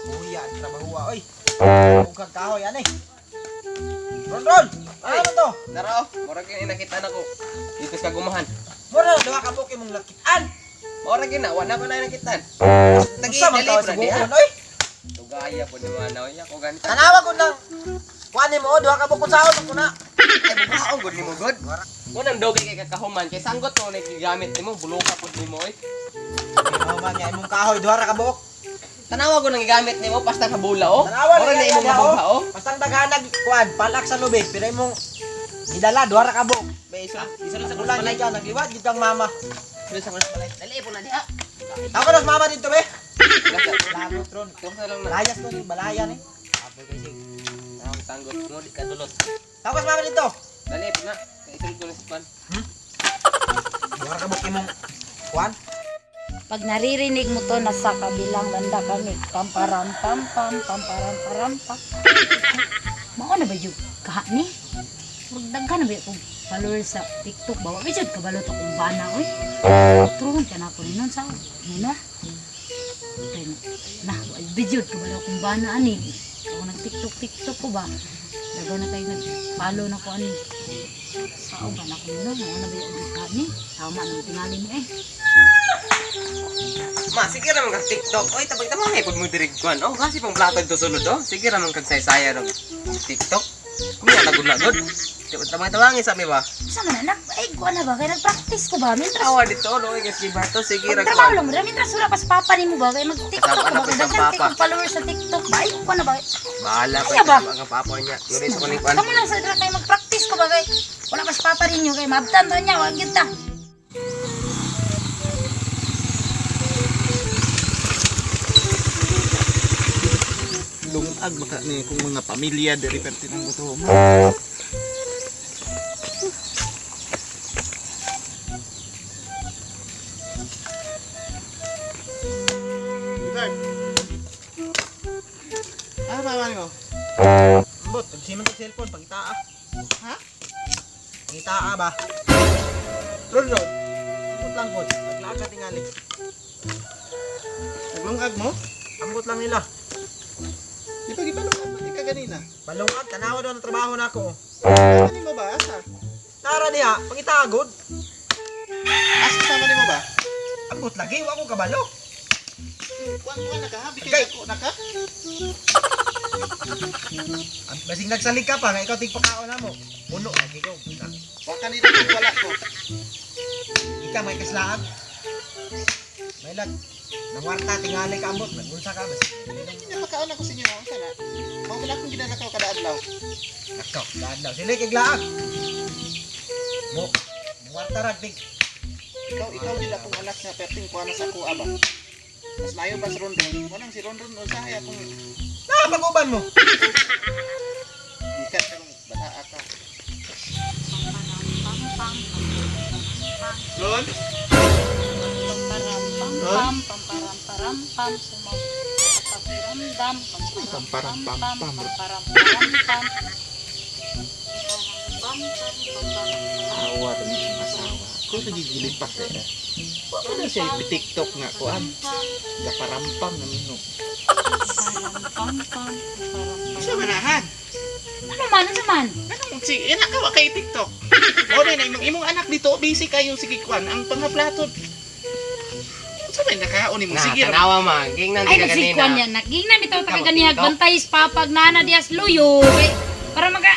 Kuya, trabaho oy. Ug kahoy ani. Ron. Ano to? Dara oh, murag yung nakita na ko. Dito sa gumahan. Mura duha ka buki mong lakitan. Murag yun na, wala ko na nakitaan. Unsa man ka sa buon oy? Tugaya po ni mga naoy ako ganito. Tanawa ko nang kuani mo duha ka bukod saon ko na. Ay bukaon gud nimo gud. Unang dogay kay kakahuman kay sanggot mo nagigamit nimo buluka pud nimo oy. Ano man nga imong kahoy duha ra ka buok. Tanawa ko nang gigamit nimo pasta ka bula oh. Tanawa Mura na imong mabugha oh. Bastang daghanag kuan palak sa lubid pero imong idala duha ra ka buok. May isa sa Kulang balay. ka nagliwat gid kang mama. Isa sa balay. Dali po na diha. Ako nas mama dito be. Lagot Lagot ron. Kuha lang na. Layas to ni balayan eh. Apoy kay sig. Ang sanggot mo di ka dulot. Tapos mama dito. Dali po na. Kay isulod ko na sa pan. Duha ka buok imong kuan. Pag naririnig mo to, nasa kabilang banda kami. Pamparam pam pam, pamparam param pam. Mao na ba yung kahani? Magdaghan na ba yung followers sa TikTok ba? Wala jud kabalot akong bana oy. Turuan ka na ako ninon sa muna. Nah, video kabalo akong bana ani. Ako nag TikTok ko ba? Dagaw na kayo nag-follow na ko ani. Sao ba na ko ninon? Ano na ba yung kahani? Tama nang tingali mo eh. Ma, sige ra man kag TikTok. Oy, tabang pud mo diri kuan. Oh, kasi pang plato to sulod oh. Sige ra man kag saysaya ro. TikTok. Kuya lagod-lagod. Tabang sa mi ba? Sa man anak, ay ko na ba? Kaya nag-practice ko ba? Mintras, Awa dito, no, kasi ba to sige ra trabaho kuan. lang mo. Mintras wala pa sa papa ni mo ba? Kaya mag-TikTok Kasama ko na ba? ko Kaya isang daghan papa. kay followers sa TikTok ba? Ay ko na ba? Bahala Kaya pa ba? ang papa niya. Yun sa kuning kuan. Kamu lang sa kayo mag-practice ko ba? Kaya wala pa sa papa ninyo. Kaya mabtan to niya. Wag yun ta. Lungag baka ni kung mga pamilya dari perti ng buto mo. Ano ba mo? Ambot, tagsiman sa cellphone pagitaa. Ha? Pagitaa ba? Ron. Ambot lang po. Naglaan ka tingali. Naglungag mo? Ambot lang nila. Di ba gipalungag mo ka ganina? Balungag, tanawa daw ng trabaho na ako. Ano mo ba asa? Tara niya, pagitaa good. Asa sama ni mo ba? Ambot lagi, wa ko kabalo. Kuan na ka ha, Okay. bigay ako na ka. At basing nagsalig ka pa, nga ikaw tigpakaon na mo. Puno, lagi ko. Wa kanina kung wala ko. Ika may kaslaag. May lag. Nangwarta, tingali ka ambot. Nagunsa ka, basi. Napakaon ako sa inyo no, sana. Mao wala akong ginanakaw kada adlaw. Nako, daan daw. Sila kiglaag. Mo, nangwarta ragtig. Ikaw din akong anak na perting kuha na sa kuha ba? Mas mayo ba si Rondon? Wanang si Rondon usahay akong Pag-uban mo. ikat karong bata ka. Ron? Pamparam pam, pamparam param pam, sumaw. Pamparam Pamparam pam pam. pamparam param pam. Awa rin yung asawa. Kung nagigilipat eh. Wala na siya ipi-tiktok nga kuan. Gaparampam na nino. Sa manahan? Ano man, ano man? Anong sige, anak ka kay TikTok. O rin, imong anak dito, busy kayo, sige kuan. Ang pangaplatod. Sa may nakaon mo, Na, sige. tanawa ma. Ging nang Ay, ka nagsikwan kanina. yan. Nagignan bitaw ta Ikaw, kaganihag TikTok? bantay sa papag nana dias luyo. Kay para maga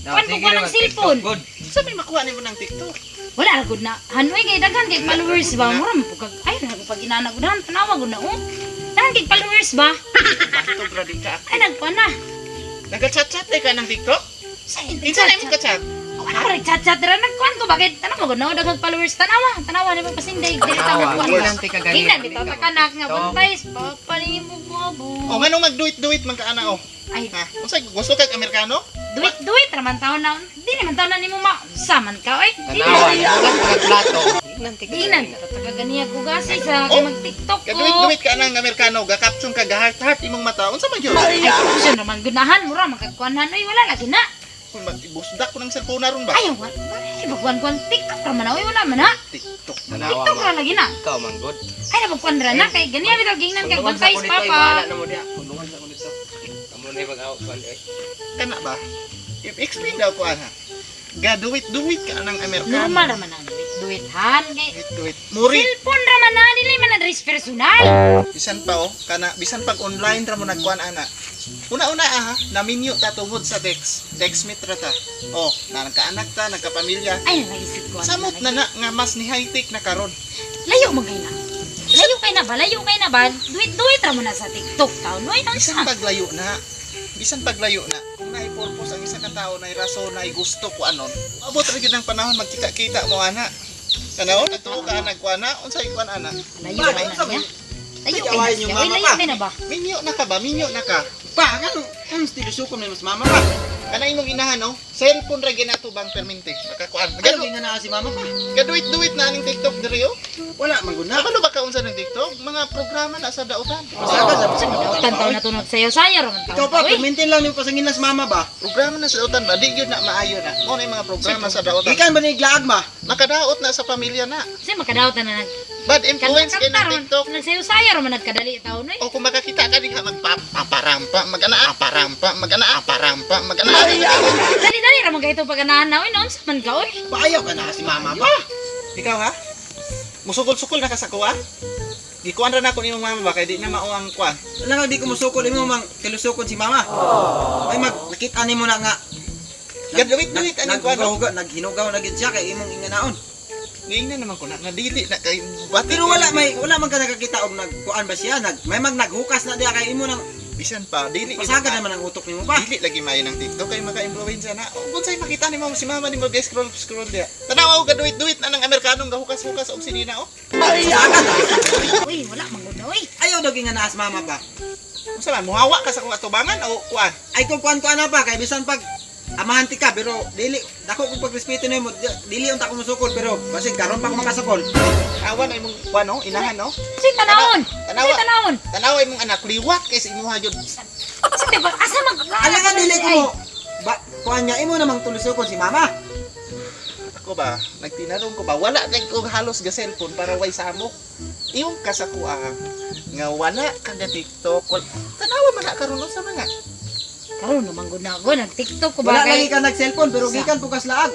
kuan ko Sige ng naman, cellphone. TikTok, good. Sa may makuha mo ng TikTok. Wala ra gud na. Hanoy kay daghan kay followers ba? Mura mo kag ay pag inana gud han tanawa gud na oh. Daghan kay followers ba? Basto brad ka. Ay nagpa na. Nagka-chat-chat ka ng TikTok? Sa Isa na mo ka-chat. Wala ko rin chat-chat ra nagkuan ko bakit tanawa gud na daghang followers tanawa ni pasinday dili ta Tanawa, magkuan. ging nang ka ganina. Tingnan bitaw ta kanak nga bantay sa papa ni mo bobo. O nganong mag-duit-duit man ka ana o. Ay Ha? Unsay gusto kag Amerikano? duit raman taon na. Di naman taon na nimo ma saman ka oy. Tanawa, ulan ko nagplato. Ging nang Tingnan, tagaganiya ko gasi sa Oh, mag-TikTok ko. Ka-duit-duit ka ng Amerikano, ga-caption ka, ga-heart-heart imong mata. Unsa man yun? Ay, siya naman gunahan, mura, magkakuanhan. Ay, wala lagi na. Kung mag-ibusdak ko ng cellphone na ron ba? Ayaw, wala. Ay, magkuhan-kuhan. TikTok ra man na. Uy, wala man na. TikTok. Tanawa TikTok mo. ra lagi na. Ikaw manggod. Ay, nabagkuhan ra na. Kay ganyan, bitaw gingnan kay bantay sa papa. Bahala na mo diya. Tulungan sa ko dito. Kamu na mag-out kuan eh. Kana ba? Explain daw ko ana. Duwit ka ng Amerikano. Normal ra man na. Duwithan. Kay Duwit. Muri. cellphone ra man na. Dili man na dress personal. Bisan pa kana bisan pag online ra mo nagkuan ana. Una-una naminyo ta tungod sa Dexmit ra ta. Oh, na nagkaanak ta, nagkapamilya. Ay, naisip ko. Samot na nga mas ni high-tech na karon. Layo mo kay na. Layo kay na ba? Layo kay na ba? Duwit ra mo na sa TikTok taon. Uy, nang Bisan sa. paglayo na. Bisan paglayo na. Kung naay purpose ang isa ka tao na rason na gusto ko anon. Abot ra gyud ang panahon magkita-kita mo ana. Tanawon ato ka nagkuan na unsay kuan ana. Layo kay na niya. Layo kay na siya. Uy, layo kay na ba? Minyo na ka ba? Minyo na ka. Pa, ano stilo suko na mas mama pa. Kana imong inahan no? Cellphone ra ginato bang permente. Nakakuan. Ano nga na si mama pa? Gaduit-duit na ning TikTok diri yo. Wala man gud na. Ano ba kaunsa ng TikTok? Mga programa na sa dautan. Masaga sa Sa dautan taon na tunod sayo. Sayo ra man Ikaw taon. pa, Uy, permintin lang yung pasangin na si mama ba? Programa na sa dautan ba? Di gyud na maayo na. Mo na yung mga programa sa dautan. Ikan ba ni glaag ma? Nakadaot na sa pamilya na. kasi makadawtan na nag Bad influence kay ng kantar TikTok. nagsayo sayo ra man nagkadali taon. Uy. O kung makakita ka diha magpaparampa, magana. Dali-dali ra man kay ito paganahan na. Uy, noon sa man ka. Uy. Paayaw ka na si mama pa. Ikaw ha? Musukol-sukol na ka sa kuha? Gikuan ra na ko nimong mama ba kay di na mao ang kuan. Wala nga di ko musukol imo mang tilusukon si mama. Ay nakita nimo na nga. Gaduit-duit ang kuan. Naghinugaw na gid siya kay imong inganaon. Ngayon na naman ko na nadili na kay bati. Pero wala man ka nakakita og nagkuan ba siya may naghukas na diya kay imo nang Bisan pa dili pasagad naman ang utok nimo pa. Dili lagi mayo ng TikTok kay maka-influence na. O kung say makita nimo si mama nimo guys scroll dia. Tanaw og gaduit-duit na ng Amerikanong gahukas-hukas og sinina o. Pasagad. Uy, wala man gud na. Uy. Ayaw daw ginganaas mama pa. Unsa man muhawa ka sa kung atubangan o kuan? Ay kung kuan na pa kay bisan pag amahan ti ka pero dili dako kung pagrespeto nimo dili unta ko musukol pero basig karon pa ko makasukol. Awan ay mong kuan no, inahan no. Si tanawon. Tanawa. Si tanawon. Tanaw ay mong anak liwat kay sa imuha jud. Kasi diba, asa mag... Ala nga dili ko mo kuan niya imo namang tulusukon si mama. Ako ba, nagtinarong ko ba, wala kay ko halos ga cellphone para way samok. Iyong ka sa kuha nga wala ka ga TikTok. Tanawa man na karon sa mga. Karon naman gud na ako, nag-TikTok ko ba Wala kay... lagi ka nag-cellphone pero gikan pukas laag.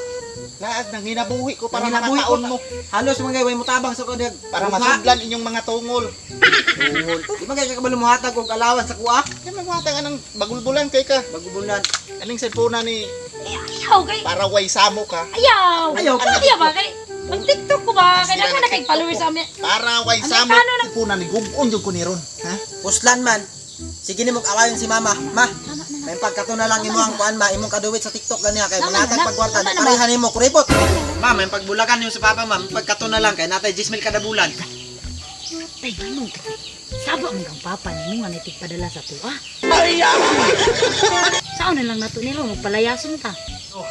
Laag nang hinabuhi ko para Hinabuhi makataon ko. mo. Halos mga way mo tabang sa kunig Para masudlan inyong mga tungol. tungol. Di ba kay kakabalo mo hatag og alawan sa kuha? Kaya magwata ka ng bagulbulan kay ka. Bagubulan. Aning cellphone na ni Ayaw kay... para way samok ka. Ayaw! Ayaw ka. Ayaw ba kay... Mag-TikTok ko ba? Kaya naman na kay followers sa amin. Para way Amerikano samok. lang. Cellphone na ni gubon jud ko ni ron. Ha? Puslan man. Sige ni mong awayon si mama. Ma, may pagkato na lang imo ang kuan ma imong kaduwit sa TikTok ganiya kay Tama manatag na. pagkwarta Tama na ba? parehan nimo kuripot. Ma, may pagbulakan niyo sa papa ma, pagkato na lang kay natay 10,000 kada bulan. Tay, ganun ka. Sabo ang kang papa ni mo nga nitik padala sa tuwa. Saan na lang nato nilo, magpalayason ta. Oh.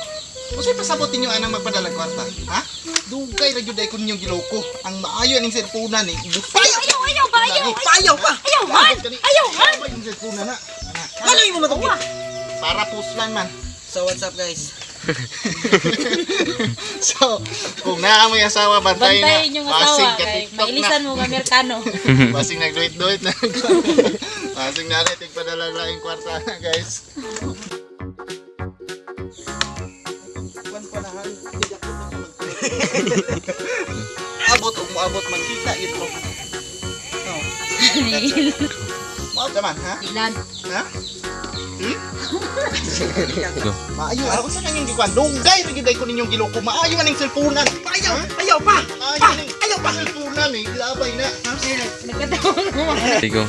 Usay pasabot ninyo anang magpadala kwarta. Ha? Dugay ra jud ay kun inyong giloko. Ang maayo ning cellphone na ni. Ayaw ba? Ayaw! Payaw pa. Ayaw man! Ayaw man! Ano yung cellphone na na? Ano imo matugid? Para puslan man. So what's up guys? So, kung naamoy asawa, bantayin na. Bantayin yung asawa Basing ka kay TikTok mailisan mo nga Amerikano. Basing nagduit-duit na. Basing na rin, tigpadala lang yung kwarta na, guys. Abot o muabot magkita ito. No. Muabot naman, ha? Ilan? Ha? Maayo, ako sa kanyang gikuan. Dugay, rigiday ko ninyong giloko. Maayo man yung cellphone-an. Payaw, ayaw pa. Ayaw pa! Ayaw pa! Cellphone-an eh. Labay na. Nagkataon mo. Tigo.